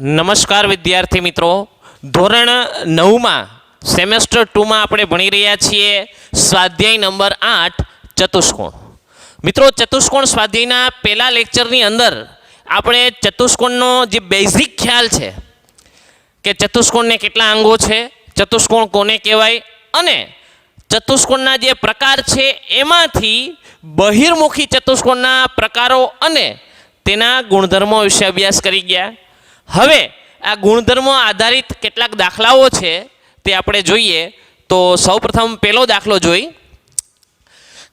નમસ્કાર વિદ્યાર્થી મિત્રો, ધોરણ 9માં સેમેસ્ટર 2માં આપણે ભણી રહ્યા છીએ સ્વાધ્યાય નંબર 8 ચતુષ્કોણ. મિત્રો, ચતુષ્કોણ સ્વાધ્યાયના પહેલા લેક્ચરની અંદર આપણે ચતુષ્કોણનો જે બેઝિક ખ્યાલ છે કે ચતુષ્કોણને કેટલા અંગો છે, ચતુષ્કોણ કોને કહેવાય અને ચતુષ્કોણના જે પ્રકાર છે એમાંથી બહિર્મુખી ચતુષ્કોણના પ્રકારો અને તેના ગુણધર્મો વિશે અભ્યાસ કરી ગયા. હવે આ ગુણધર્મો આધારિત કેટલાક દાખલાઓ છે તે આપણે જોઈએ. તો સૌપ્રથમ પહેલો દાખલો જોઈ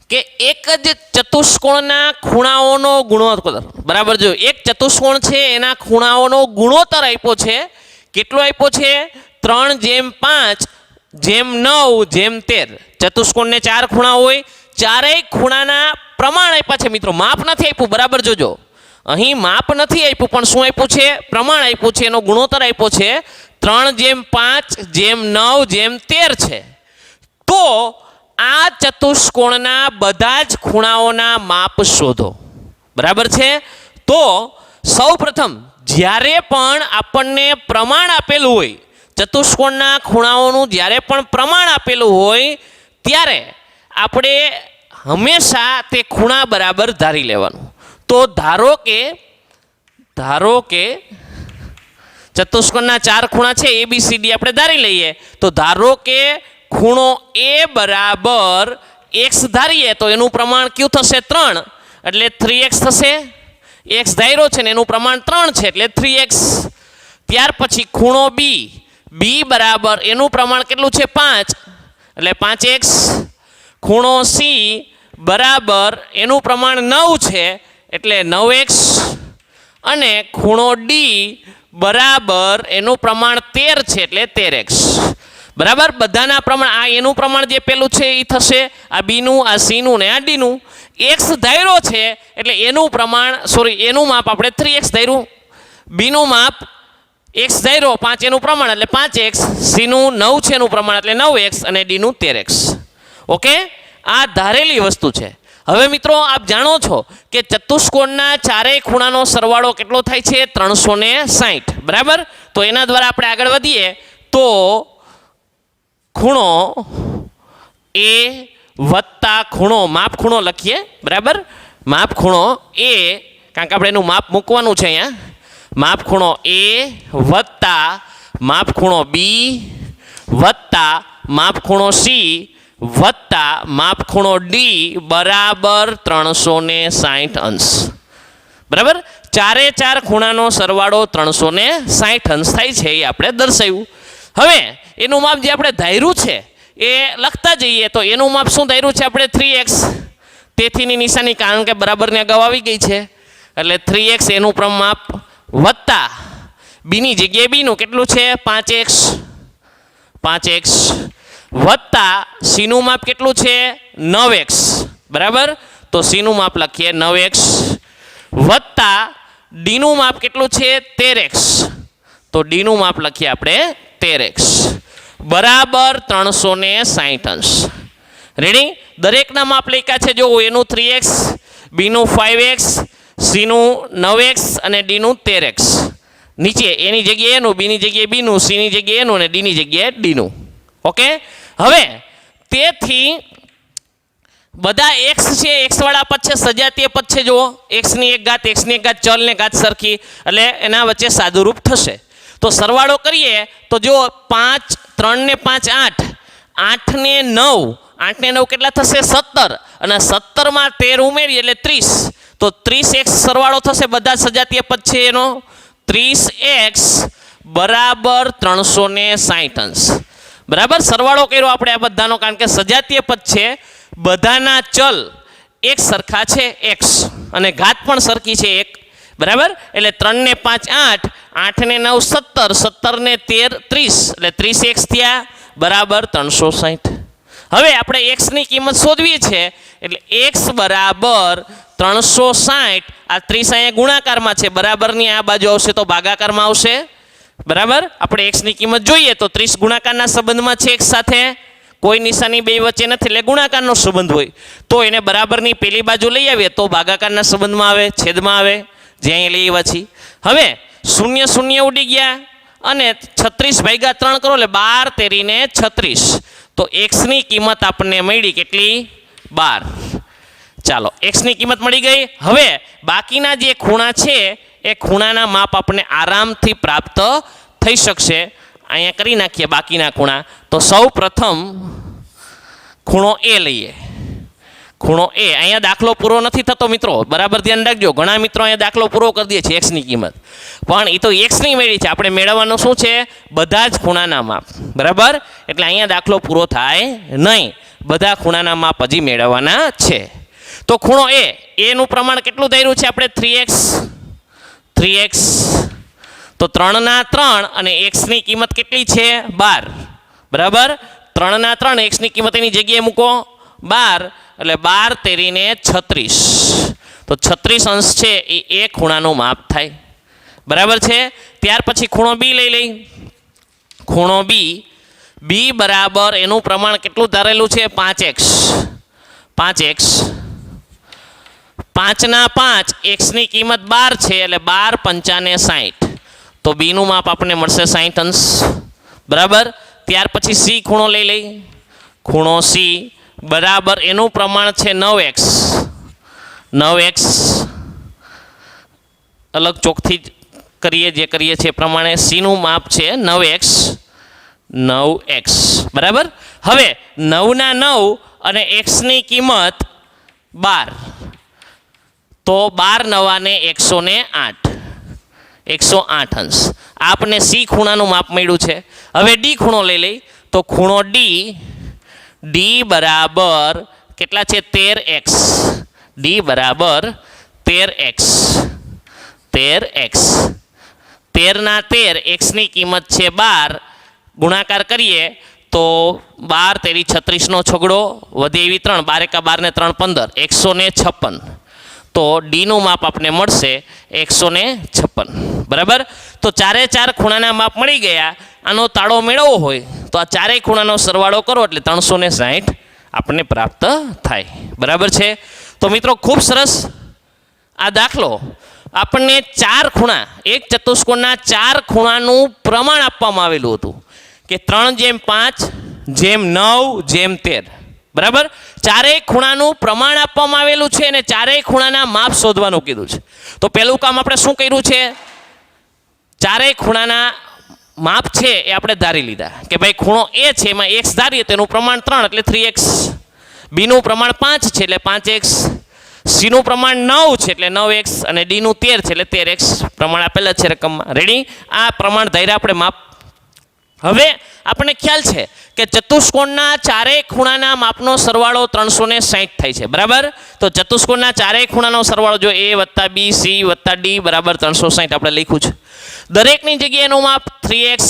કે એક જ ચતુષ્કોણના ખૂણાઓનો ગુણોત્તર. બરાબર, જો એક ચતુષ્કોણ છે એના ખૂણાઓનો ગુણોત્તર આપ્યો છે. કેટલો આપ્યો છે? 3:5:9:13. ચતુષ્કોણને 4 ખૂણા હોય, ચારેય ખૂણાના પ્રમાણ આપ્યા છે. મિત્રો, માપ નથી આપ્યું, બરાબર જોજો. અહીં માપ નથી આપ્યું, પણ શું આપ્યું છે? પ્રમાણ આપ્યું છે, એનો ગુણોત્તર આપ્યો છે 3:5:9:13 છે. તો આ ચતુષ્કોણના બધા જ ખૂણાઓના માપ શોધો. બરાબર છે. તો સૌપ્રથમ જ્યારે પણ આપણને પ્રમાણ આપેલું હોય, ચતુષ્કોણના ખૂણાઓનું જ્યારે પણ પ્રમાણ આપેલું હોય ત્યારે આપણે હંમેશા તે ખૂણા બરાબર ધારી લેવાનું. તો ધારો કે ચતુષ્કોણના 4 ખૂણા છે, ABCD આપણે ધારી લઈએ. તો ધારો કે ખૂણો A બરાબર x ધારીએ તો એનું પ્રમાણ કયું થશે? 3, એટલે 3x થશે. x ધાર્યો છે ને એનું પ્રમાણ 3 છે એટલે 3x. ત્યાર પછી ખૂણો B બરાબર એનું પ્રમાણ કેટલું છે? 5, એટલે 5x. ખૂણો C બરાબર એનું પ્રમાણ 9 છે એટલે 9x. અને ખૂણો D બરાબર એનું પ્રમાણ 13 છે એટલે 13x. બરાબર, બધાના પ્રમાણ આ એનું પ્રમાણ જે પેલું છે એ થશે, આ બીનું, આ સીનું ને આ ડીનું. x ધાર્યો છે એટલે એનું પ્રમાણ એનું માપ આપણે 3x ધાર્યું. બીનું માપ x ધાર્યો 5 એનું પ્રમાણ એટલે 5x. સીનું 9 છે એનું પ્રમાણ એટલે 9x અને ડીનું 13x. ઓકે, આ ધારેલી વસ્તુ છે. હવે મિત્રો, આપ જાણો છો કે ચતુષ્કોણના ચારેય ખૂણાનો સરવાળો કેટલો થાય છે? 360. બરાબર, તો એના દ્વારા આપણે આગળ વધીએ તો ખૂણો A વત્તા ખૂણો માપ ખૂણો લખીએ. બરાબર, માપ ખૂણો A, કારણ કે આપણે એનું માપ મૂકવાનું છે અહીંયા. માપ ખૂણો A વત્તા માપ ખૂણો B વત્તા માપ ખૂણો C વત્તા માપ ખૂણો D બરાબર 360 અંશ. બરાબર, ચારે 4 ખૂણાનો સરવાળો 360 અંશ થાય છે એ આપણે દર્શાવ્યું. હવે એનું માપ જે આપણે ધાર્યું છે એ લખતા જઈએ. તો એનું માપ શું ધાર્યું છે આપણે? 3x. તેથીની નિશાની કારણ કે બરાબરની અગાઉ આવી ગઈ છે એટલે 3x એનું માપ વત્તા બીની જગ્યાએ બીનું કેટલું છે? 5x વત્તા સીનું માપ કેટલું છે? 9x. બરાબર, તો સીનું માપ લખીએ 9x વત્તા ડીનું માપ કેટલું છે? 13x. તો ડીનું માપ લખીએ આપણે 13x બરાબર 360 અંશ. રેડી? દરેકના માપ લખ્યા છે. જો એનું 3x, બીનું 5x, સીનું 9x અને ડીનું 13x. નીચે એની જગ્યાએ એનું, બીની જગ્યાએ બીનું, સીની જગ્યાએ એનું અને ડીની જગ્યાએ ડીનું. ઓકે, હવે તેથી બધા x છે, x વાળા પદ છે, સજાતીય પદ છે. જુઓ, x ની એક ઘાત, ચલ ને ઘાત સરખી, એટલે એના વચ્ચે સાદુરૂપ થશે. તો સરવાળો કરીએ તો જો 5, 3 ને 5 8, 8 ને 9, 8 ને 9 કેટલા થશે? 17. અને 17 માં 13 ઉમેરી એટલે 30. તો 30x સરવાળો થશે, બધા સજાતીય પદ છે એનો. 30x બરાબર 360 અંશ. બરાબર, સરવાળો કર્યો આપણે આ બધાનો, કારણ કે સજાતીય પદ છે, બધાના ચલ એક સરખા છે x અને ઘાત પણ સરખી છે 1. બરાબર, એટલે 3 ને 5 8, 8 ને 9 17, 17 ને 13 30, એટલે 30x થયા બરાબર 360. હવે આપણે x ની કિંમત શોધવી છે એટલે x બરાબર 360. આ 30 અહીંયા ગુણાકારમાં છે, બરાબરની આ બાજુ આવશે તો ભાગાકારમાં આવશે. બરાબર, આપણે x ની કિંમત જોઈએ તો 30 ગુણાકારના સંબંધમાં છે x સાથે, કોઈ નિશાની બે વચ્ચે નથી એટલે ગુણાકારનો સંબંધ હોય. તો એને બરાબરની પેલી બાજુ લઈ આવીએ તો ભાગાકારના સંબંધમાં આવે, છેદમાં આવે, જે અહીં લઈ આવ્યા છીએ. હવે શૂન્ય શૂન્ય ઉડી ગયા અને 36 ભાગ્યા 3 કરો એટલે 12 તેરીને 36. તો એક્સની કિંમત આપણને મળી કેટલી? 12. ચાલો એક્સની કિંમત મળી ગઈ. હવે બાકીના જે ખૂણા છે એ ખૂણાના માપ આપણને આરામથી પ્રાપ્ત થઈ શકશે. અહીંયા કરી નાખીએ બાકીના ખૂણા. તો સૌ પ્રથમ ખૂણો એ લઈએ. ખૂણો એ, અહીંયા દાખલો પૂરો નથી થતો મિત્રો, બરાબર ધ્યાન રાખજો. ઘણા મિત્રો અહીંયા દાખલો પૂરો કરી દે છે એક્સની કિંમત, પણ એ તો એક્સની મેળવી છે. આપણે મેળવવાનું શું છે? બધા જ ખૂણાના માપ, બરાબર. એટલે અહીંયા દાખલો પૂરો થાય નહીં, બધા ખૂણાના માપ હજી મેળવવાના છે. તો ખૂણો એ, એનું પ્રમાણ કેટલું ધાર્યું છે આપણે? 3x. તો 3 ના 3 અને એક્સની કિંમત કેટલી છે? 12, બરાબર. 3 ના 3 એક્સની કિંમત એની જગ્યાએ મૂકો 12, એટલે 12 તેરીને 36. તો 36 અંશ છે એ ખૂણાનું માપ થાય, બરાબર છે. ત્યાર પછી ખૂણો બી લઈ લઈ. ખૂણો બી બરાબર એનું પ્રમાણ કેટલું ધારેલું છે? 5x. 5 ના 5 એક્સની કિંમત 12 છે એટલે 12 પંચાને 60. તો બીનું માપ આપણને મળશે 60 અંશ, બરાબર. ત્યાર પછી સી ખૂણો લઈ લઈ. ખૂણો સી બરાબર એનું પ્રમાણ છે 9x. 9x અલગ ચોકથી કરીએ, જે કરીએ છીએ પ્રમાણે. સીનું માપ છે 9x. બરાબર. હવે 9 ના 9 અને એક્સની કિંમત 12. તો 12 નવાને 108. 108 અંશ. આપને સી ખૂણાનું માપ મળ્યું છે. હવે ડી ખૂણો લઈ લઈ. તો ખૂણો ડી બરાબર કેટલા છે? 13x. ડી બરાબર 13x. 13 ના 13 એક્સની કિંમત છે 12. ગુણાકાર કરીએ તો 12 તેરી 36 નો છગડો વધે એવી 3, 12 એકા 12 ને 3 15, 156. તો ડીનું માપ આપણે મળશે 156, બરાબર. તો ચારે ચાર ખૂણાના માપ મળી ગયા. આનો તાળો મેળવવો હોય તો આ ચારેય ખૂણાનો સરવાળો કરો એટલે 360 આપણને પ્રાપ્ત થાય, બરાબર છે. તો મિત્રો ખૂબ સરસ આ દાખલો આપણને 4 ખૂણા, એક ચતુષ્કોણના 4 ખૂણાનું પ્રમાણ આપવામાં આવેલું હતું કે 3/5 જેમ 9 જેમ 13, બરાબર. ચારેય ખૂણાનું પ્રમાણ આપવામાં આવેલું છે અને ચારેય ખૂણાના માપ શોધવાનું કીધું છે. તો પહેલું કામ આપણે શું કર્યું છે? ચારેય ખૂણાના માપ છે એ આપણે ધારી લીધા કે ભાઈ ખૂણો એ છે એમાં x ધારીએ તો એનું પ્રમાણ 3 એટલે 3x. બીનું પ્રમાણ 5 છે એટલે 5x. સીનું પ્રમાણ 9 છે એટલે 9x અને ડીનું 13 છે એટલે 13x. પ્રમાણ આપેલા છે રકમમાં. રેડી? આ પ્રમાણ ધાર્યા આપણે માપ. હવે આપણને ખ્યાલ છે કે ચતુષ્કોણના ચારેય ખૂણાના માપનો સરવાળો 360 થાય છે, બરાબર. તો ચતુષ્કોણના ચારેય ખૂણાનો સરવાળો જો a વત્તા b c વત્તા d બરાબર 360 આપણે લખ્યું છે. દરેકની જગ્યાએ એનું માપ 3x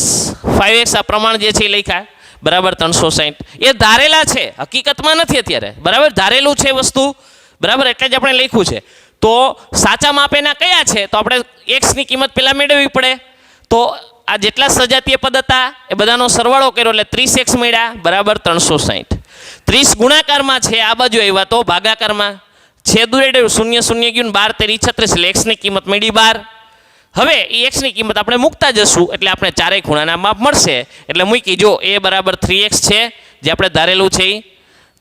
5x આ પ્રમાણ જે છે એ લખ્યા, બરાબર. 360 એ ધારેલા છે, હકીકતમાં નથી અત્યારે, બરાબર. ધારેલું છે વસ્તુ, બરાબર, એટલે જ આપણે લખ્યું છે. તો સાચા માપ એના કયા છે? તો આપણે x ની કિંમત પહેલા મેળવવી પડે. તો આ જેટલા સજાતીય પદ હતા એ બધાનો સરવાળો કર્યો એટલે 30x મળ્યા, બરાબર 360. 30 ગુણાકારમાં છે, આ બાજુ આવ્યા તો ભાગાકારમાં છેદ ઉડાડ્યું, 0 0 ગયું, 12 તેરી 36 એટલે x ની કિંમત મળી 12. હવે એ x ની કિંમત આપણે મૂકતા જશું એટલે આપણે ચારેય ખૂણાના માપ મળશે. એટલે મૂકી જો a બરાબર 3x છે જે આપણે ધારેલું છે,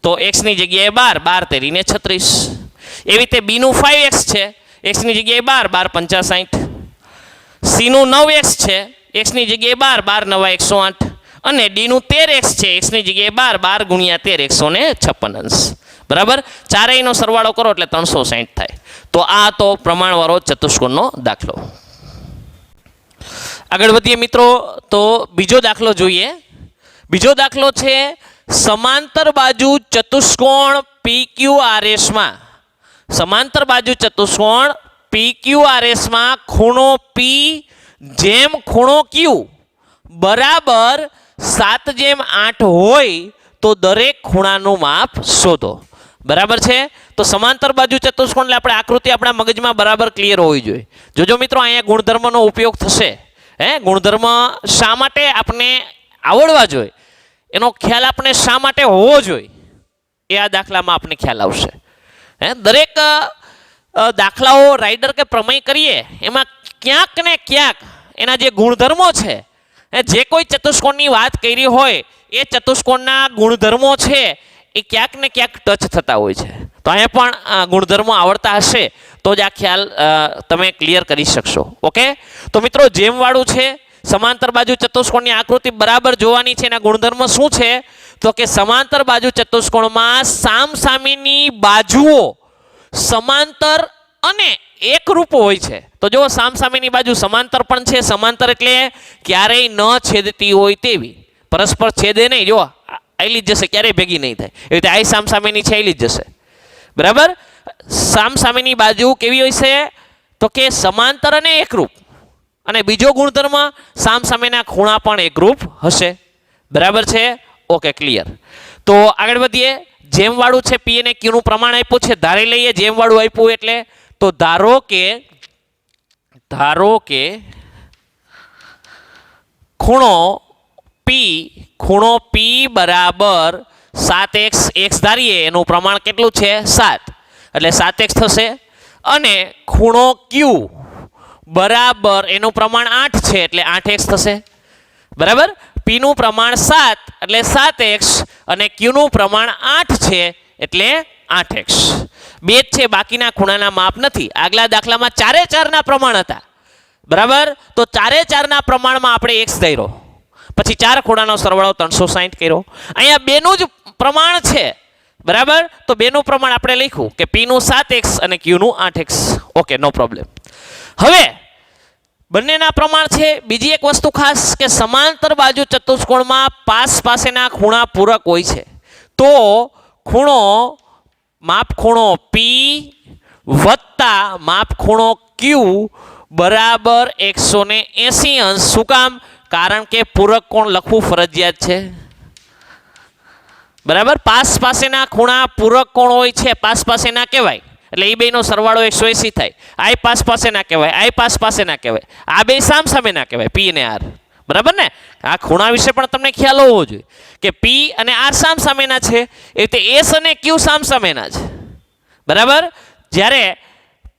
તો x ની જગ્યાએ 12, 12 તેરીને 36. એવી રીતે b નું 5x છે, x ની જગ્યાએ 12, 12 પંચા 60. c નું 9x છે, x ની જગ્યાએ 12, 12 નવા 108. અને d નું 13x છે, x ની જગ્યાએ 12, 12 ગુણ્યા 13 156 અંશ, બરાબર. ચારેયનો સરવાળો કરો એટલે 360 થાય. તો આ તો પ્રમાણવાળો ચતુષ્કોણનો દાખલો. આગળ વધીએ મિત્રો, તો બીજો દાખલો જોઈએ. બીજો દાખલો છે સમાંતર બાજુ ચતુષ્કોણ PQRS માં. સમાંતર બાજુ ચતુષ્કોણ PQRS માં ખૂણો P જેમ ખૂણો Q બરાબર 7/8 હોય તો દરેક ખૂણાનું માપ શોધો, બરાબર છે. તો સમાંતર બાજુ ચતુષ્કોણ એટલે આપણે આકૃતિ આપણા મગજમાં બરાબર ક્લિયર હોવી જોઈએ. જોજો મિત્રો, અહીંયા ગુણધર્મનો ઉપયોગ થશે. ગુણધર્મ શા માટે આપણે આવડવા જોઈએ, એનો ખ્યાલ આપણે શા માટે હોવો જોઈએ, એ આ દાખલામાં આપણે ખ્યાલ આવશે. દરેક દાખલાઓ રાઇડર કે પ્રમેય કરીએ એમાં ક્યાંક ને ક્યાંક એના જે ગુણધર્મો છે, જે કોઈ ચતુષ્કોણની વાત કરી હોય એ ચતુષ્કોણના ગુણધર્મો છે એ ક્યાંક ને ક્યાંક ટચ થતા હોય છે. તો અહીંયા પણ ગુણધર્મો આવડતા હશે તો જ આ ખ્યાલ તમે ક્લિયર કરી શકશો. ઓકે, તો મિત્રો જેમ વાળું છે, સમાંતર બાજુ ચતુષ્કોણની આકૃતિ બરાબર જોવાની છે. એના ગુણધર્મ શું છે? તો કે સમાંતર બાજુ ચતુષ્કોણમાં સામસામેની બાજુઓ સમાંતર અને એકરૂપ હોય છે. તો જો સામસામેની બાજુ સમાંતર પણ છે. સમાંતર એટલે ક્યારેય ન છેદતી હોય તેવી, પરસ્પર છેદે નહીં. જો આયલી જ જશે, ક્યારેય ભેગી નહીં થાય. એવી રીતે આ સામસામેની છે, આયલી જ જશે. બરાબર, સામસામેની બાજુ કેવી હોય છે? તો કે સમાંતર અને એકરૂપ. અને બીજો ગુણધર્મ સામસામેના ખૂણા પણ એકરૂપ હશે. બરાબર છે? Okay, clear. તો આગળ વધીએ. જેમ વાળું છે, પી અને ક્યુ નું પ્રમાણ આપ્યું છે, ધારી લઈએ. જેમ વાળું આપ્યું એટલે તો ધારો કે ખૂણો પી બરાબર 7x, x ધારીએ એનું પ્રમાણ કેટલું છે? 7, એટલે 7x થશે. અને ખૂણો ક્યુ બરાબર એનું પ્રમાણ 8 છે, એટલે 8x થશે. બરાબર, પી નું પ્રમાણ 7 એટલે 7x અને ક્યુ નું પ્રમાણ 8 છે એટલે 8x. બે જ છે, બાકીના ખૂણાના માપ નથી. આગલા દાખલામાં 4 એ 4 ના પ્રમાણ હતા. બરાબર, તો 4 એ 4 ના પ્રમાણમાં આપણે x ધાર્યો, પછી 4 ખૂણાનો સરવાળો 360 કર્યો. અહીંયા બેનું જ પ્રમાણ છે. બરાબર, તો બેનું પ્રમાણ આપણે લખ્યું કે પી નું 7x અને ક્યુ નું 8x. ઓકે, નો પ્રોબ્લેમ. હવે બંનેના પ્રમાણ છે. બીજી એક વસ્તુ ખાસ કે સમાંતર બાજુ ચતુષ્કોણમાં પાસેના ખૂણા પૂરક હોય છે. તો માપ ખૂણો પી વત્તા માપ ખૂણો ક્યુ બરાબર 180 અંશ. શું કામ? કારણ કે પૂરક કોણ લખવું ફરજિયાત છે. બરાબર, પાસેના ખૂણા પૂરક કોણ હોય છે, પાસેના કહેવાય. એટલે એ બેનો સરવાળો 180 થાય. આ પાસેના કહેવાય, આ પાસેના કહેવાય, આ બે સામસામેના કહેવાય, પી અને આર. બરાબર ને? આ ખૂણા વિશે પણ તમને ખ્યાલ હોવો જોઈએ કે પી અને આર સામસામેના છે, એ રીતે એસ અને ક્યુ સામસામેના છે. બરાબર, જ્યારે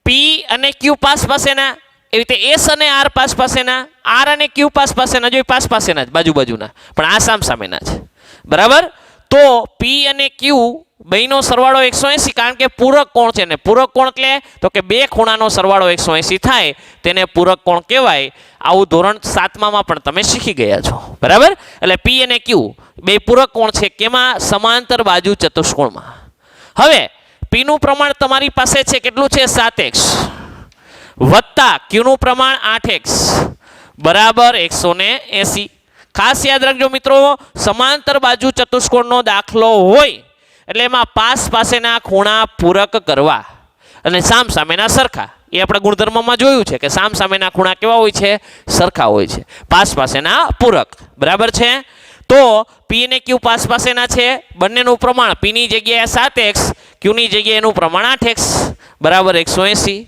પી અને ક્યુ પાસેના, એવી રીતે એસ અને આર પાસેના, આર અને ક્યુ પાસેના, જો પાસેના જ બાજુના, પણ આ સામસામેના છે. બરાબર, તો પી અને ક્યુ બેનો સરવાળો 180, કારણ કે પૂરક કોણ છે ને. પૂરક કોણ એટલે તો કે બે ખૂણાનો સરવાળો 180 થાય તેને પૂરક કોણ કહેવાય. આવું ધોરણ 7માં પણ તમે શીખી ગયા છો. બરાબર, એટલે પી અને ક્યુ બે પૂરક કોણ છે. કેમાં? સમાંતર બાજુ ચતુષ્કોણમાં. હવે પી નું પ્રમાણ તમારી પાસે છે કેટલું છે? 7x વત્તા ક્યુ નું પ્રમાણ 8x બરાબર 180. ખાસ યાદ રાખજો મિત્રો, સમાંતર બાજુ ચતુષ્કોણનો દાખલો હોય એટલે એમાં પાસેના ખૂણા પૂરક કરવા અને સામસામેના સરખા. એ આપણે ગુણધર્મમાં જોયું છે કે સામસામેના ખૂણા કેવા હોય છે? સરખા હોય છે. પાસેના પૂરક. બરાબર છે? તો પી અને ક્યુ પાસેના છે. બંનેનું પ્રમાણ પી ની જગ્યાએ 7x, ક્યુ ની જગ્યાએ એનું પ્રમાણ 8x બરાબર 180.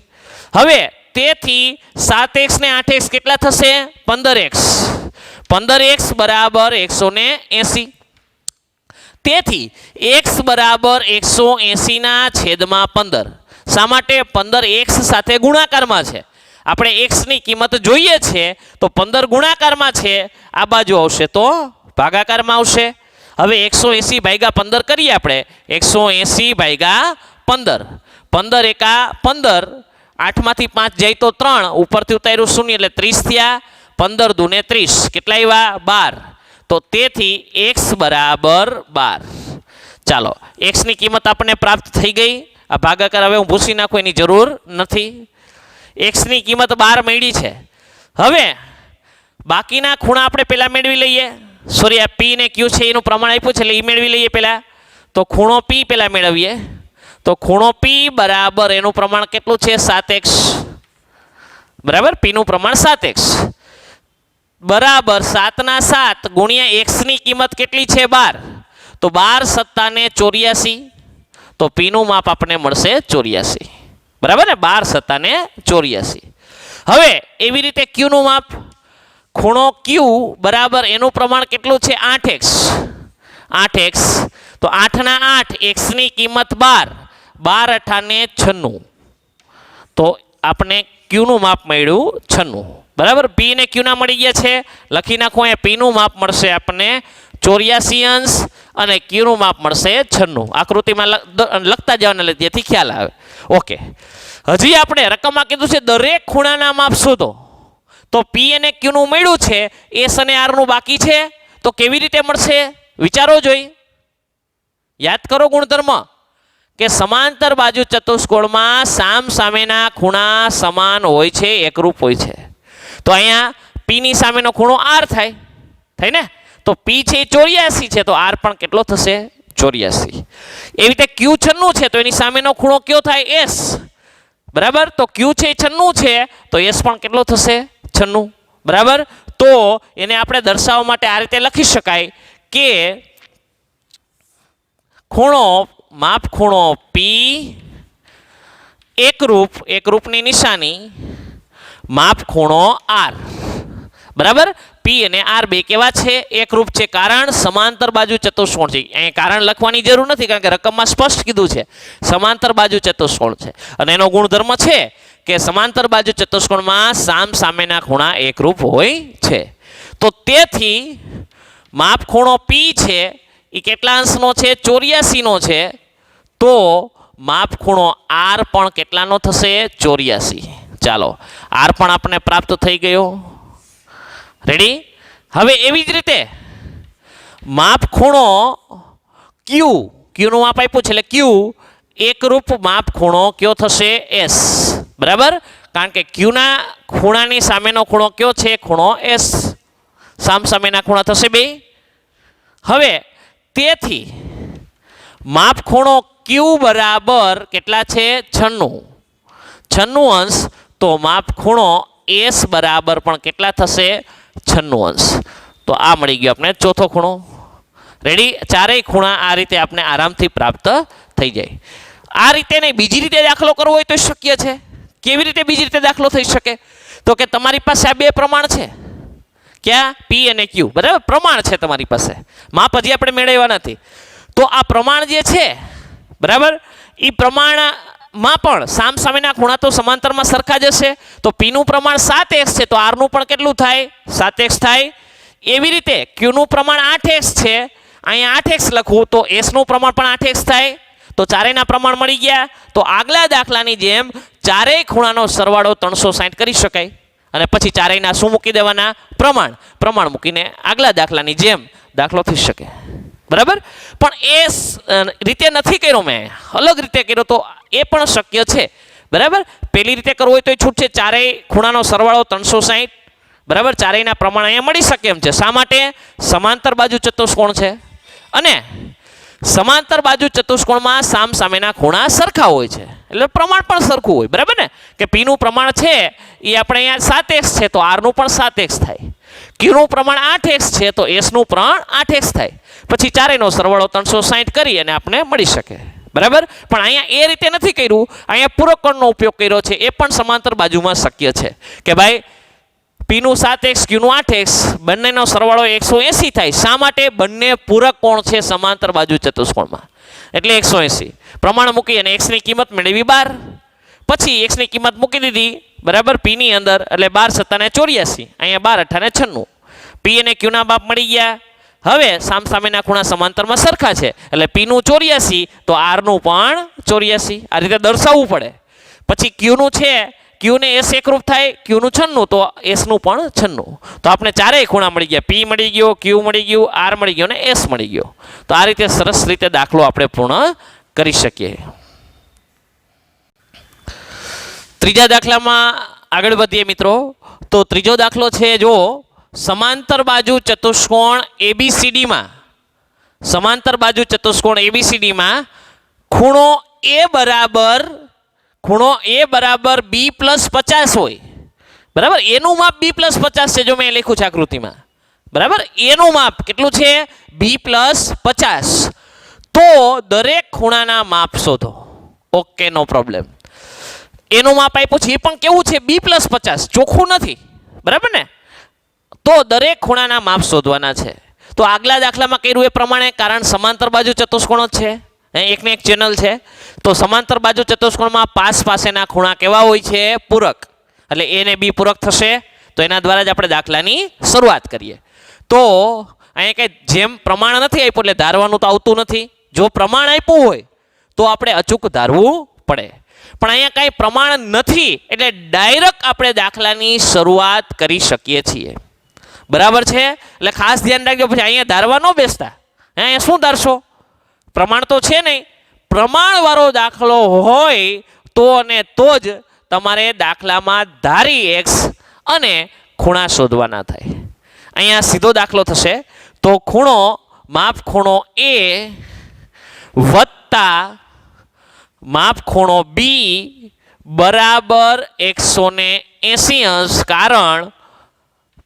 હવે તેથી 7x ને 8x કેટલા થશે? 15x. 15x બરાબર 180. તેથી x બરાબર 180 ના છેદમાં 15. શા માટે? 15 x સાથે ગુણાકારમાં છે. આપણે x ની કિંમત જોઈએ છે તો 15 ગુણાકારમાં છે, આ બાજુ આવશે તો ભાગાકારમાં આવશે. હવે 180 ભાગ્યા 15 કરીએ આપણે. 180 ભાગ્યા 15. 15 એકા 15, 8 માંથી 5 જાય તો 3, ઉપરથી ઉતાર્યું 0 એટલે 30 થયા. 15 દુને 30, કેટલા આવ્યા? 12. તો તેથી x બરાબર 12. ચાલો, x ની કિંમત આપણને પ્રાપ્ત થઈ ગઈ. આ ભાગાકાર હવે હું ભૂસી નાખું એની જરૂર નથી. x ની કિંમત 12 મળી છે. હવે બાકીના ખૂણા આપણે પહેલા મેળવી લઈએ. સોરી, આ પી ને ક્યુ છે એનું પ્રમાણ આપ્યું છે એટલે એ મેળવી લઈએ પહેલા. તો ખૂણો પી પહેલા મેળવીએ. તો ખૂણો પી બરાબર એનું પ્રમાણ કેટલું છે? 7x. બરાબર, પી નું પ્રમાણ 7x બરાબર 7 ના 7 ગુણ્યા x ની કિંમત કેટલી છે? 12. તો 12 સત્તા ને 84. તો પી નું માપ આપણને મળશે 84. બરાબર ને? 12 સત્તા ને 84. હવે એવી રીતે ક્યુ નું માપ, ખૂણો ક્યુ બરાબર એનું પ્રમાણ કેટલું છે? 8x. 8x. તો 8 ના 8, x ની કિંમત 12. 12 × 8 = 96. તો આપણે ક્યુ નું માપ મળ્યું 96. બરાબર, પી ને ક્યુ ના મળી ગયા છે. લખી નાખો, અહીંયા પી નું માપ મળશે આપણને 84 અંશ અને ક્યુ નું માપ મળશે 96. આકૃતિમાં લખતા જવાના, જેથી ખ્યાલ આવે. ઓકે, હજી આપણે રકમમાં કીધું છે દરેક ખૂણાના માપ શોધો. તો પી અને ક્યુ નું મળ્યું છે, એસ અને આર નું બાકી છે. તો કેવી રીતે મળશે વિચારો જોઈ. યાદ કરો ગુણધર્મ કે સમાંતર બાજુ ચતુષ્કોણમાં સામ સામેના ખૂણા સમાન હોય છે, એકરૂપ હોય છે. તો અહીંયા પી ની સામેનો ખૂણો આર થાય ને. તો પી છે 84 છે, તો આર પણ કેટલો થશે 84. એવી રીતે ક્યુ 96 છે, તો એની સામેનો ખૂણો કયો થાય એસ. બરાબર, તો ક્યુ છે 96 છે, તો એસ પણ કેટલો થશે 96. બરાબર, તો એને આપણે દર્શાવવા માટે આ રીતે લખી શકાય કે માપ ખૂણો પી એકરૂપની નિશાની માપ ખૂણો આર. બરાબર, પી અને આર બે કેવા છે એકરૂપ છે, કારણ સમાંતર બાજુ ચતુષ્કોણ છે. અહીં કારણ લખવાની જરૂર નથી, કારણ કે રકમમાં સ્પષ્ટ કીધું છે સમાંતર બાજુ ચતુષ્કોણ છે. અને એનો ગુણધર્મ છે કે સમાંતર બાજુ ચતુષ્કોણમાં સામ સામેના ખૂણા એકરૂપ હોય છે. તો તેથી માપ ખૂણો પી છે એ કેટલા અંશનો છે 84 નો છે. તો માપ ખૂણો આર પણ કેટલાનો થશે 84. ચાલો, આર પણ આપણને પ્રાપ્ત થઈ ગયો. રેડી. હવે એવી જ રીતે માપ ખૂણો ક્યુ નું માપ આપ્યું છે, એટલે ક્યુ એકરૂપ માપ ખૂણો કયો થશે એસ. બરાબર, કારણ કે ક્યુ ના ખૂણાની સામેનો ખૂણો કયો છે ખૂણો એસ. સામ સામેના ખૂણા થશે બે. હવે તેથી માપ ખૂણો ક્યુ બરાબર કેટલા છે 96 અંશ. તો માપ ખૂણો એસ બરાબર પણ કેટલા થશે 96 અંશ. તો આ મળી ગયો આપણે ચોથો ખૂણો. રેડી, ચારેય ખૂણા આ રીતે આપણે આરામથી પ્રાપ્ત થઈ જાય. આ રીતે નહીં, બીજી રીતે દાખલો કરવો હોય તો શક્ય છે. કેવી રીતે બીજી રીતે દાખલો થઈ શકે? તો કે તમારી પાસે આ બે પ્રમાણ છે, ક્યાં પી અને ક્યુ. બરાબર, પ્રમાણ છે તમારી પાસે, માપ હજી આપણે મેળવ્યા નથી. તો આ પ્રમાણ જે છે, બરાબર, એ પ્રમાણમાં પણ સામ સામેના ખૂણા તો સમાંતરમાં સરખા જ હશે. તો પી નું પ્રમાણ 7x છે, તો આર નું પણ કેટલું થાય 7x થાય. એવી રીતે ક્યુ નું પ્રમાણ 8x છે, અહીંયા 8x લખવું તો એસ નું પ્રમાણ પણ 8x થાય. તો ચારેયના પ્રમાણ મળી ગયા. તો આગલા દાખલાની જેમ ચારેય ખૂણાનો સરવાળો 360 કરી શકાય. અને પછી ચારેયના શું મૂકી દેવાના પ્રમાણ મૂકીને આગલા દાખલાની જેમ દાખલો થઈ શકે. બરાબર, પણ એ રીતે નથી કર્યો મેં, અલગ રીતે કર્યો તો એ પણ શક્ય છે. બરાબર, પેલી રીતે કરવું હોય તો એ છૂટ છે. ચારેય ખૂણાનો સરવાળો 360. બરાબર, ચારેયના પ્રમાણ અહીંયા મળી શકે એમ છે. શા માટે? સમાંતર બાજુ ચતુષ્કોણ છે અને સમાંતર બાજુ ચતુષ્કોણમાં સામ સામેના ખૂણા સરખા હોય છે, એટલે પ્રમાણ પણ સરખું હોય. બરાબર ને, કે પી નું પ્રમાણ છે એ આપણે અહીંયા 7x છે, તો આર નું પણ 7x થાય. ક્યુ નું પ્રમાણ 8x છે, તો એસ નું પણ 8x થાય. પછી ચારેયનો સરવાળો 360 કરી અને આપણે મળી શકે. બરાબર, પણ અહીંયા એ રીતે નથી કર્યું, અહીંયા પૂરકકોણનો ઉપયોગ કર્યો છે. એ પણ સમાંતર બાજુમાં શક્ય છે કે ભાઈ પી નું 7x ક્યુ નું 8x બંનેનો સરવાળો 180 થાય. શા માટે? બંને પૂરક કોણ છે સમાંતર બાજુ ચતુષ્કોણમાં, એટલે 180. પ્રમાણ મૂકી અને x ની કિંમત મેળવી 12. પછી x ની કિંમત મૂકી દીધી, બરાબર, પી ની અંદર, એટલે 12 × 7 = 84. અહીંયા 12 × 8 = 96. પી અને ક્યુ ના બાપ મળી ગયા. હવે સામ સામેના ખૂણા સમાંતરમાં સરખા છે, એટલે પી નું 84 તો આર નું પણ 84. આ રીતે દર્શાવવું પડે. પછી ક્યુ નું છે, ક્યુ ને એસ એકરૂપ થાય, ક્યુ નું 96 તો એસ નું પણ 96. તો આપણે ચારેય ખૂણા મળી ગયા, પી મળી ગયો, ક્યુ મળી ગયું, આર મળી ગયો અને એસ મળી ગયો. તો આ રીતે સરસ રીતે દાખલો આપણે પૂર્ણ કરી શકીએ. ત્રીજા દાખલામાં આગળ વધીએ મિત્રો. તો ત્રીજો દાખલો છે, જો સમાંતર બાજુ ચતુષ્કોણ એબીસીડીમાં ખૂણો એ બરાબર B+50 હોય. બરાબર, એનું માપ B+50 છે. જો મેં લખ્યું છે આકૃતિમાં, બરાબર, એનું માપ કેટલું છે B+50. તો દરેક ખૂણાના માપ શોધો. ઓકે, નો પ્રોબ્લેમ. એનું માપ આપ્યું છે, એ પણ કેવું છે B+50, ચોખ્ખું નથી. બરાબર ને, તો દરેક ખૂણાના માપ શોધવાના છે. તો આગલા દાખલામાં કર્યું એ પ્રમાણે, કારણ સમાંતર બાજુ ચતુષ્કોણ જ છે, એકને એક ચેનલ છે. તો સમાંતર બાજુ ચતુષ્કોણમાં પાસેના ખૂણા કેવા હોય છે પૂરક, એટલે એ ને બી પૂરક થશે. તો એના દ્વારા જ આપણે દાખલાની શરૂઆત કરીએ. તો અહીંયા કંઈ જેમ પ્રમાણ નથી આપ્યું એટલે ધારવાનું તો આવતું નથી. જો પ્રમાણ આપ્યું હોય તો આપણે અચૂક ધારવું પડે, પણ અહીંયા કાંઈ પ્રમાણ નથી એટલે ડાયરેક્ટ આપણે દાખલાની શરૂઆત કરી શકીએ છીએ. બરાબર છે? એટલે ખાસ ધ્યાન રાખજો, પછી અહીંયા ધારવા ન બેસતા. અહીંયા શું ધારશો? પ્રમાણ તો છે નહીં. પ્રમાણવાળો દાખલો હોય તો અને તો જ તમારે દાખલામાં ધારી એક્સ અને ખૂણા શોધવાના થાય. અહીંયા સીધો દાખલો થશે તો ખૂણો માપ ખૂણો એ વત્તા માપ ખૂણો બી બરાબર 180 અંશ, કારણ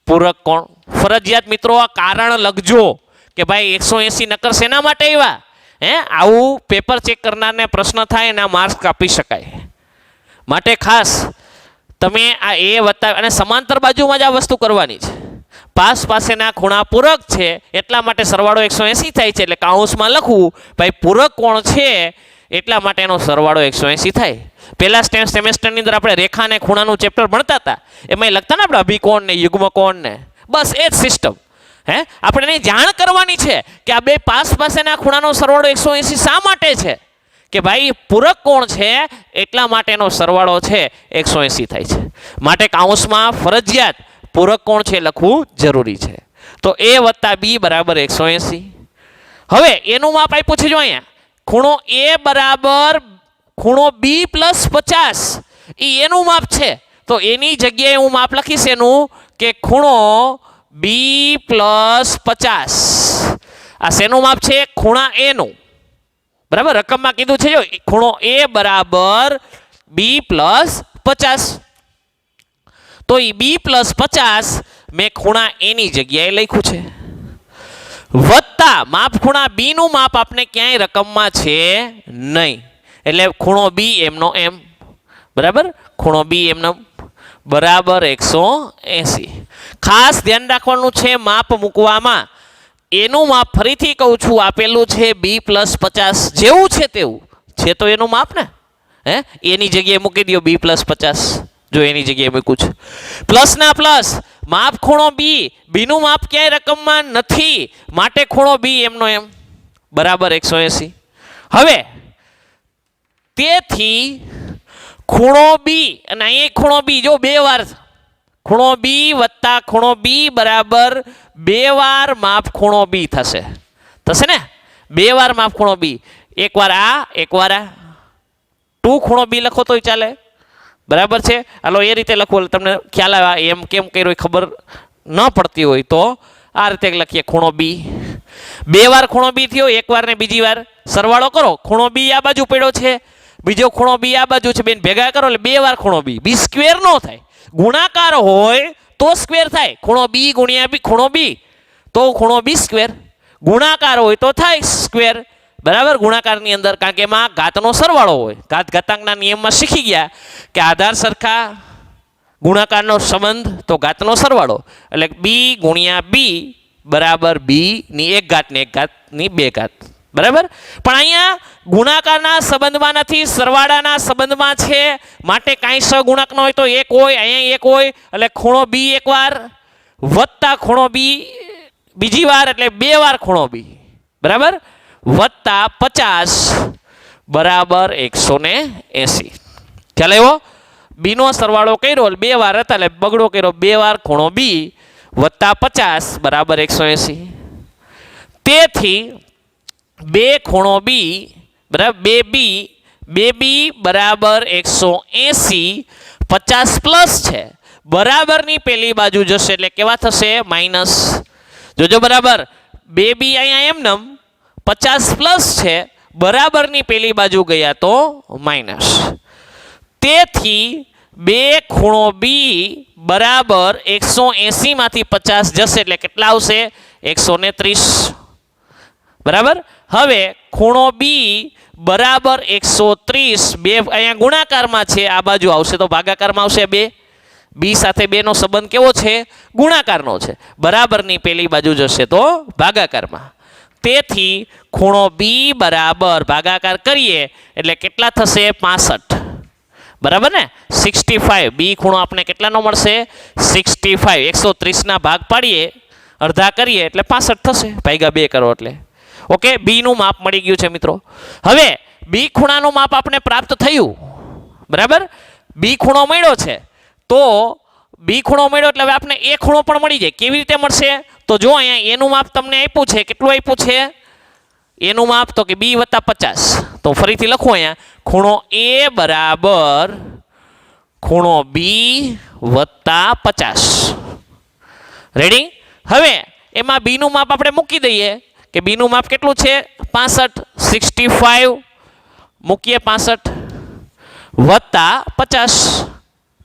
પૂરક કોણ. ફરજિયાત મિત્રો આ કારણ લખજો કે ભાઈ 180 નકર શેના માટે આવ્યા? આવું પેપર ચેક કરનારને પ્રશ્ન થાય એના માર્ક્સ કાપી શકાય. માટે ખાસ તમે આ એ વત્તા અને સમાંતર બાજુમાં જ આ વસ્તુ કરવાની છે. પાસ પાસેના ખૂણા પૂરક છે એટલા માટે સરવાળો 180 થાય છે, એટલે કાઉન્સમાં લખવું ભાઈ પૂરક કોણ છે એટલા માટે એનો સરવાળો 180 થાય. પહેલા સેમેસ્ટરની અંદર આપણે રેખા અને ખૂણાનું ચેપ્ટર ભણતા હતા, એમાં લખતા ને આપણે અભિકોણ ને યુગ્મ કોણ ને, બસ એ જ સિસ્ટમ. આપણે એની જાણ કરવાની છે કે આ બે પાસ પાસેના ખૂણાનો સરવાળો 180 શા માટે છે? કે ભાઈ પૂરક કોણ છે એટલા માટેનો સરવાળો છે 180 થાય છે. માટે કાઉન્સમાં ફરજિયાત પૂરક કોણ છે લખવું જરૂરી છે. તો a વત્તા બી બરાબર 180. હવે એનું માપ આપ્યું છે જો અહીંયા ખૂણો a બરાબર ખૂણો b પ્લસ 50, એ એનું માપ છે. તો એની જગ્યાએ હું માપ લખીશ એનું કે ખૂણો b પ્લસ 50. આ શેનું માપ છે? ખૂણા a નું. બરાબર, રકમમાં કીધું છે જો ખૂણો a બરાબર b પ્લસ 50. તો એ b પ્લસ 50 મેં ખૂણા a ની જગ્યાએ લખ્યું છે, વત્તા માપ ખૂણા b નું માપ આપણે ક્યાંય રકમમાં છે નહીં, એટલે ખૂણો b એમનો એમ. બરાબર, ખૂણો b એમનો બરાબર 180. ખાસ ધ્યાન રાખવાનું છે માપ મૂકવામાં. એનું માપ ફરીથી કહું છું આપેલું છે b પ્લસ 50, જેવું છે તેવું છે તો એનું માપ ને. એની જગ્યાએ મૂકી દો b પ્લસ 50, જો એની જગ્યાએ મૂકું છે. પ્લસ ના પ્લસ માપ ખૂણો b, બીનું માપ ક્યાંય રકમમાં નથી માટે ખૂણો b એમનો એમ બરાબર 180. હવે તેથી ખૂણો b અને અહીં ખૂણો b જો બે વાર ખૂણો b વત્તા ખૂણો b બરાબર 2 વાર માપ ખૂણો b થશે. થશે ને? 2 વાર માપ ખૂણો b, એકવાર આ એકવાર આ. 2 ખૂણો b લખો તોય ચાલે. બરાબર છે? હાલો એ રીતે લખો તમને ખ્યાલ આવે. એમ કેમ કર્યો ખબર ન પડતી હોય તો આ રીતે લખીએ ખૂણો b. 2 વાર ખૂણો b થયો, એક વાર ને બીજી વાર. સરવાળો કરો, ખૂણો b આ બાજુ પડ્યો છે, બીજો ખૂણો b આ બાજુ છે, બેન ભેગા કરો એટલે 2 વાર ખૂણો b. b સ્ક્વેર નો થાય, ગુણાકાર હોય તો સ્ક્વેર થાય. ખૂણો b ગુણ્યા b ખૂણો b તો ખૂણો b સ્ક્વેર. ગુણાકાર હોય તો થાય સ્ક્વેર. બરાબર, ગુણાકારની અંદર કારણ કે એમાં ઘાતનો સરવાળો હોય. ઘાતાંકના નિયમમાં શીખી ગયા કે આધાર સરખા ગુણાકારનો સંબંધ તો ઘાતનો સરવાળો, એટલે b ગુણ્યા b બરાબર b ની 1 ઘાત ને 1 ઘાત ની 2 ઘાત. બરાબર, પણ અહીંયા ગુણાકારના સંબંધમાં નથી, સરવાળાના સંબંધમાં છે. માટે કાંઈ સહગુણક ન હોય તો 1 હોય, અહીંયા 1 હોય એટલે ખૂણો b એકવાર વત્તા ખૂણો b બીજી વાર એટલે 2 વાર ખૂણો b બરાબર વત્તા 50 બરાબર 180. ખ્યાલ આવ્યો? b નો સરવાળો કર્યો 2 વાર હતા એટલે બગડો કર્યો 2 વાર ખૂણો b વત્તા 50 બરાબર 180. તેથી 2 ખૂણો b બરાબર 2b બરાબર 180, 50 પ્લસ છે બરાબરની પેલી બાજુ જશે એટલે કેવા થશે? માઇનસ. જોજો બરાબર, 2b અહીંયા એમનેમ 50 પ્લસ છે બરાબરની પેલી બાજુ ગયા તો માઇનસ. તેથી 2 ખૂણો b બરાબર 180 માંથી 50 જશે એટલે કેટલા આવશે? 130. બરાબર, હવે ખૂણો b બરાબર 130, બે અહીંયા ગુણાકારમાં છે, આ બાજુ આવશે તો ભાગાકારમાં આવશે 2. b સાથે 2 નો સંબંધ કેવો છે? ગુણાકારનો છે. બરાબરની પેલી બાજુ જશે તો ભાગાકારમાં. તેથી ખૂણો b બરાબર ભાગાકાર કરીએ એટલે કેટલા થશે? 65. બરાબર ને 65 બી ખૂણો આપણે કેટલાનો મળશે 65 130 ના ભાગ પાડીએ અડધા કરીએ એટલે 65 થશે ભાગ્યા 2 કરો એટલે ઓકે બી નું માપ મળી ગયું છે મિત્રો હવે બી ખૂણાનું માપ આપણે પ્રાપ્ત થયું બરાબર બી ખૂણો મળ્યો છે તો બી ખૂણો મળ્યો એટલે હવે આપણે એ ખૂણો પણ મળી જાય કેવી રીતે મળશે તો જો અહીંયા એનું માપ તમને આપ્યું છે કેટલું આપ્યું છે એનું માપ તો કે બી વત્તા 50 તો ફરીથી લખો અહીંયા ખૂણો એ બરાબર ખૂણો બી વત્તા 50 રેડી હવે એમાં બી નું માપ આપણે મૂકી દઈએ કે બી નું માપ કેટલું છે 65 મૂકીએ 65 વત્તા 50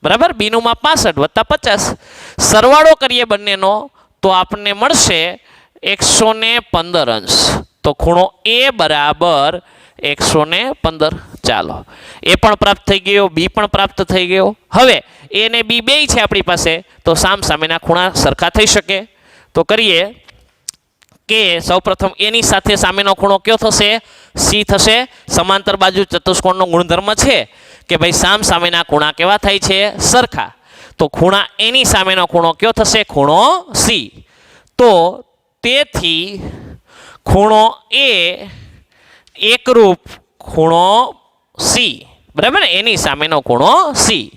બરાબર બી નું માપ 65 વત્તા 50 સરવાળો કરીએ બંનેનો તો આપણને મળશે 115 અંશ તો ખૂણો એ બરાબર 115 ચાલો એ પણ પ્રાપ્ત થઈ ગયો બી પણ પ્રાપ્ત થઈ ગયો હવે એ ને બી બે છે આપણી પાસે તો સામસામેના ખૂણા સરખા થઈ શકે તો કરીએ કે સૌપ્રથમ એની સાથે સામેનો ખૂણો કયો થશે સી થશે સમાંતર બાજુ ચતુષ્કોણનો ગુણધર્મ છે કે ભાઈ સામસામેના ખૂણા કેવા થાય છે સરખા તો ખૂણા એની સામેનો ખૂણો કયો થશે ખૂણો સી તો તેથી ખૂણો એ એકરૂપ ખૂણો સી બરાબર ને એની સામેનો ખૂણો સી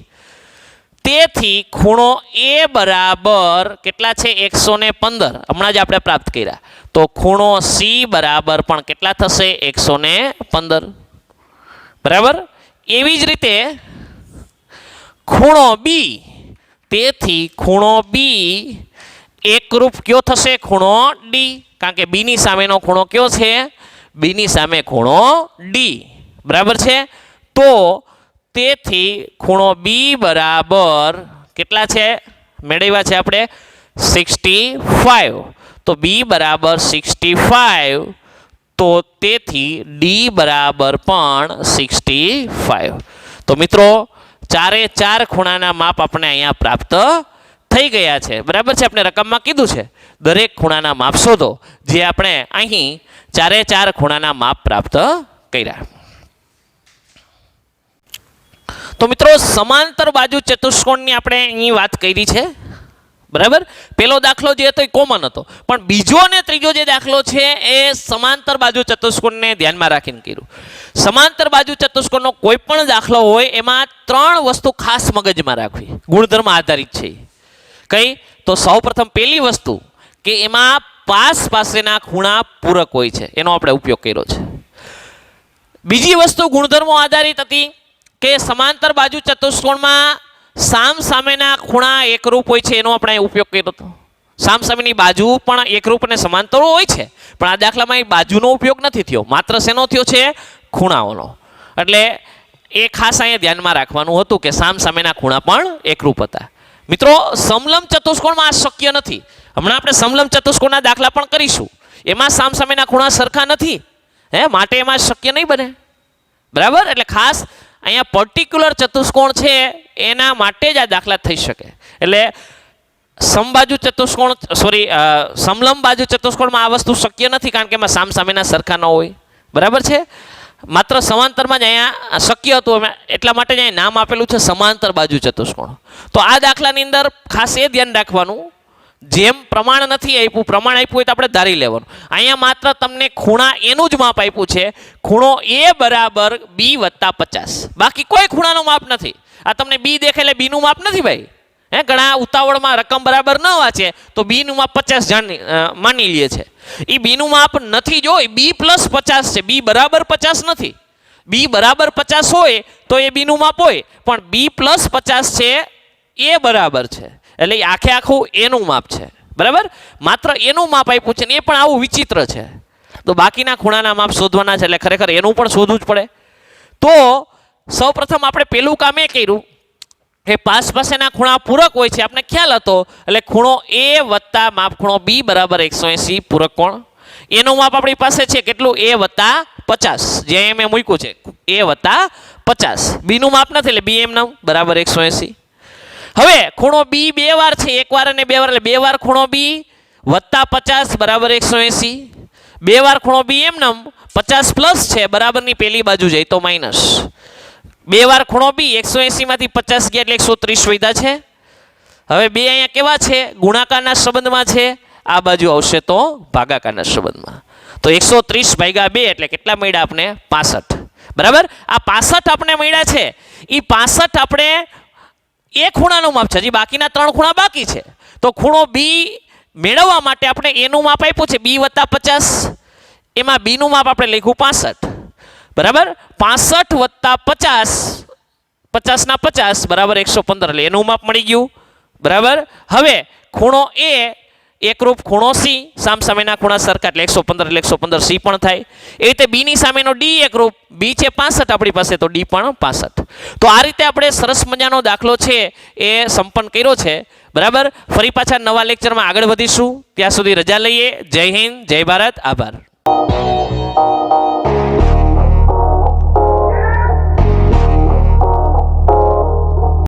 તેથી ખૂણો એ બરાબર કેટલા છે 115 હમણાં જ આપણે પ્રાપ્ત કર્યા તો ખૂણો સી બરાબર પણ કેટલા થશે 115 બરાબર એવી જ રીતે ખૂણો બી તેથી ખૂણો બી એકરૂપ કયો થશે ખૂણો ડી કારણ કે બી ની સામેનો ખૂણો કયો છે બી ની સામે ખૂણો ડી બરાબર છે તો તેથી ખૂણો બી બરાબર કેટલા છે મેળવ્યા છે આપણે 65 તો બી બરાબર 65 તો તેથી ડી બરાબર પણ 65 તો મિત્રો ચારે ચાર ખૂણાના માપ આપણે અહીંયા પ્રાપ્ત થઈ ગયા છે બરાબર છે આપણે રકમમાં કીધું છે દરેક ખૂણાના માપ શોધો જે આપણે અહીં ચારે ચાર ખૂણાના માપ પ્રાપ્ત કર્યા તો મિત્રો સમાંતર બાજુ ચતુષ્કોણની આપણે અહીં વાત કરી છે બરાબર પેલો દાખલો જે હતો એ કોમન હતો પણ બીજો અને ત્રીજો જે દાખલો છે એ સમાંતર બાજુ ચતુષ્કોણને ધ્યાનમાં રાખીને કર્યું સમાંતર બાજુ ચતુષ્કોણનો કોઈ પણ દાખલો હોય એમાં ત્રણ વસ્તુ ખાસ મગજમાં રાખવી ગુણધર્મ આધારિત છે કઈ તો સૌપ્રથમ પહેલી વસ્તુ કે એમાં પાસ પાસેના ખૂણા પૂરક હોય છે એનો આપણે ઉપયોગ કર્યો છે બીજી વસ્તુ ગુણધર્મો આધારિત હતી કે સમાંતર બાજુ ચતુષ્કોણમાં સામ સામેના ખૂણા એકરૂપ હોય છે એનો આપણે ઉપયોગ કર્યો હતો સામ સામેની બાજુ પણ એકરૂપ અને સમાંતર હોય છે પણ આ દાખલામાં એ બાજુનો ઉપયોગ નથી થયો માત્ર શેનો થયો છે ખૂણાઓનો એટલે એ ખાસ અહીંયા ધ્યાનમાં રાખવાનું હતું કે સામ સામેના ખૂણા પણ એકરૂપ હતા મિત્રો સમલંબ ચતુષ્કોણમાં આ શક્ય નથી હમણાં આપણે સમલંબ ચતુષ્કોણના દાખલા પણ કરીશું એમાં સામ સામેના ખૂણા સરખા નથી માટે એમાં શક્ય નહીં બને બરાબર એટલે ખાસ અહીંયા પર્ટિક્યુલર ચતુષ્કોણ છે એના માટે જ આ દાખલા થઈ શકે એટલે સમબાજુ ચતુષ્કોણ સમલંબ બાજુ ચતુષ્કોણમાં આ વસ્તુ શક્ય નથી કારણ કે એમાં સામ સામેના સરખા ન હોય બરાબર છે માત્ર સમાંતરમાં જ અહીંયા શક્ય હતું એટલા માટે જ અહીંયા નામ આપેલું છે સમાંતર બાજુ ચતુષ્કોણ તો આ દાખલાની અંદર ખાસ એ ધ્યાન રાખવાનું જેમ પ્રમાણ નથી આપ્યું પ્રમાણ આપ્યું હોય તો આપણે ધારી લેવાનું અહીંયા માત્ર તમને ખૂણા એનું જ માપ આપ્યું છે ખૂણો એ બરાબર બી વત્તા 50 બાકી કોઈ ખૂણાનું માપ નથી આ તમને બી દેખાય એટલે બીનું માપ નથી ભાઈ ઘણા ઉતાવળમાં રકમ બરાબર ન વાંચે તો બીનું માપ 50 માની લે છે એ બીનું માપ નથી જો બી પ્લસ 50 છે બી બરાબર 50 નથી બી બરાબર 50 હોય તો એ બીનું માપ હોય પણ બી પ્લસ 50 છે એ બરાબર છે એટલે આખે આખું એનું માપ છે બરાબર માત્ર એનું માપ આપ્યું છે ને એ પણ આવું વિચિત્ર છે તો બાકીના ખૂણાના માપ શોધવાના છે એટલે ખરેખર એનું પણ શોધવું જ પડે તો સૌપ્રથમ આપણે પેલું કામ એ કર્યું કે પાસ પાસેના ખૂણા પૂરક હોય છે આપણે ખ્યાલ હતો એટલે ખૂણો એ વત્તા માપ ખૂણો બી બરાબર 180 પૂરક કોણ એનું માપ આપણી પાસે છે કેટલું એ વત્તા 50 જે મેં મૂક્યું છે એ વત્તા 50 બીનું માપ નથી એટલે બી એમ બરાબર 180 હવે ખૂણો બી બે વાર છે એક વાર અને બે વાર એટલે બે વાર ખૂણો બી વત્તા 50 બરાબર 180 બે વાર ખૂણો બી એમ 50 પ્લસ છે બરાબરની પેલી બાજુ જાય તો માઇનસ 2 વાર ખૂણો બી 180 માંથી 50 ગયા એટલે 130 વધ્યા છે. હવે બે અહીંયા કેવા છે? ગુણાકારના સંબંધમાં છે. આ બાજુ આવશે તો ભાગાકારના સંબંધમાં. તો 130 ભાગ્યા 2 એટલે કેટલા મળ્યા આપણે? 65. બરાબર. આ 65 આપણે મળ્યા છે. એ 65 આપણે એ ખૂણાનું માપ છે. હજી બાકીના 3 ખૂણા બાકી છે. તો ખૂણો બી મેળવવા માટે આપણે એનું માપ આપ્યું છે b + 50. એમાં b નું માપ આપણે લખ્યું 65. બરાબર. 65 + 50, 50 ના 50 બરાબર 115. એટલે એનું માપ મળી ગયું. બરાબર. હવે ખૂણો એ એકરૂપ ખૂણો સી, સામસામેના ખૂણા સરખા એટલે 115 એટલે 115 સી પણ થાય. એ રીતે બી ની સામેનો ડી એકરૂપ, બી છે 65 આપણી પાસે તો ડી પણ 65. તો આ રીતે આપણે સરસ મજાનો દાખલો છે એ સંપન્ન કર્યો છે. બરાબર. ફરી પાછા નવા લેક્ચરમાં આગળ વધીશું. ત્યાં સુધી રજા લઈએ. જય હિન્દ, જય ભારત, આભાર.